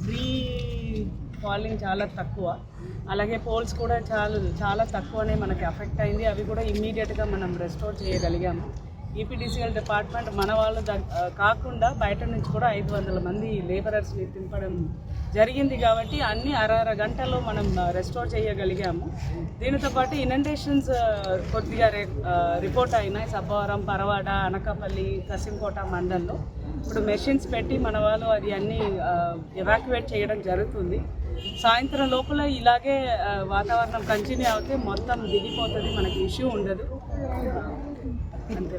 Tree falling చాలా తక్కువ, అలాగే పోల్స్ కూడా చాలా తక్కువనే మనకి అఫెక్ట్ అయింది. అవి కూడా ఇమ్మీడియట్గా మనం రెస్టోర్ చేయగలిగాము. ఈపీడీసీఎల్ డిపార్ట్మెంట్ మన వాళ్ళు కాకుండా బయట నుంచి కూడా 500 మంది లేబరర్స్ని తింపడం జరిగింది కాబట్టి అన్ని అర గంటలో మనం రెస్టోర్ చేయగలిగాము. దీనితో పాటు ఇనండేషన్స్ కొద్దిగా రిపోర్ట్ అయినాయి సబ్బవరం, పరవాడ, అనకాపల్లి, కసింకోట మండల్లో. ఇప్పుడు మెషిన్స్ పెట్టి మన వాళ్ళు అది అన్నీ ఎవాక్యువేట్ చేయడం జరుగుతుంది. సాయంత్రం లోపల ఇలాగే వాతావరణం కంటిన్యూ అవుతే మొత్తం దిగిపోతుంది, మనకి ఇష్యూ ఉండదు. అంతే.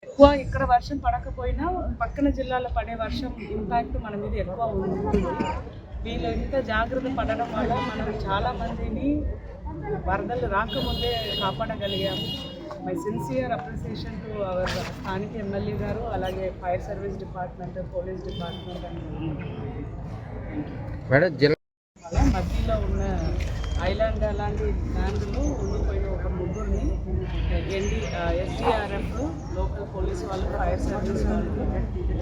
ఎక్కువ ఇక్కడ వర్షం పడకపోయినా పక్కన జిల్లాలో పడే వర్షం ఇంపాక్ట్ మన మీద ఎక్కువ ఉంటుంది. వీళ్ళు ఇంత జాగ్రత్త పడడం వల్ల మనం చాలామందిని వరదలు రాకముందే కాపాడగలిగాము. My sincere appreciation to our స్థానిక ఎమ్మెల్యే గారు, అలాగే fire service department, police department అలా మధ్యలో ఉన్న ఐలాండ్ అలాంటి ల్యాండ్లో ఉండిపోయిన ఒక ముగ్గురిని ఎస్డీఆర్ఎఫ్, లోకల్ పోలీస్ వాళ్ళు, ఫైర్ సర్వీస్ వాళ్ళు,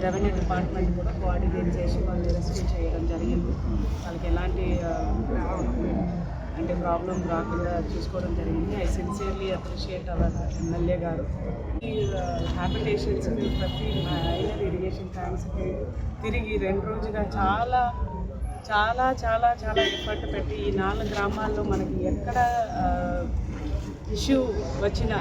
రెవెన్యూ డిపార్ట్మెంట్ కూడా కోఆర్డినేట్ చేసి వాళ్ళు రెస్క్యూ చేయడం జరిగింది. వాళ్ళకి ఎలాంటి ప్రాబ్లం రాకుండా చూసుకోవడం జరిగింది. I sincerely appreciate hour MLA గారు. ఈ హ్యాబిటేషన్స్కి, ప్రతి మైనర్ ఇరిగేషన్ ట్యాంక్స్కి తిరిగి 2 రోజుగా చాలా చాలా చాలా చాలా ఎఫర్ట్ పెట్టి ఈ 4 గ్రామాల్లో మనకి ఎక్కడ ఇష్యూ వచ్చినా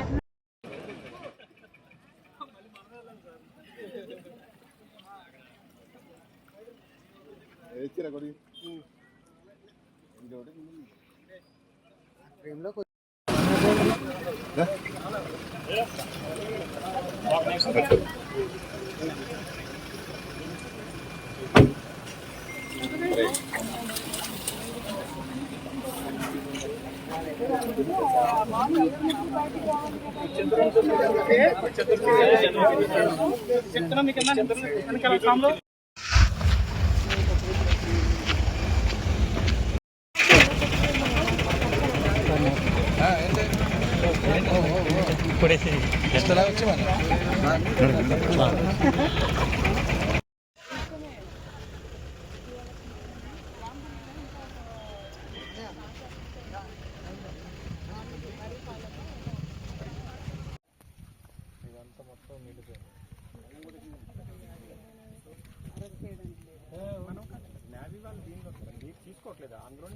తీసుకోవట్లేదు అందులో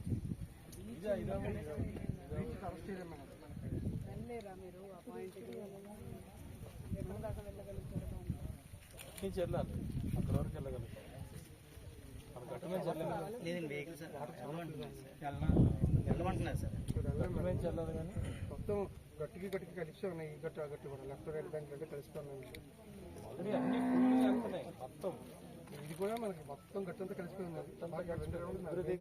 మీరు ఆ పాయింట్కి వెళ్ళాలి, అక్కడ వరకు వెళ్ళగలుగుతాం. గట్టు మీద వెళ్ళలేదు, వెళ్ళమంటున్నారు సార్. గట్టు మీద వెళ్ళదు కానీ మొత్తం గట్టికి కలిసి ఉన్నాయి. ఈ గట్టు ఆ గట్టు కూడా లెఫ్ట్ రైట్ బ్యాంక్ దగ్గర కలిసిపోయి ఆల్రెడీ అన్ని ఫుల్ వెళ్తున్నాయి మొత్తం. ఇది కూడా మనకి మొత్తం గట్టంతా కలిసిపోయి ఉన్నారు.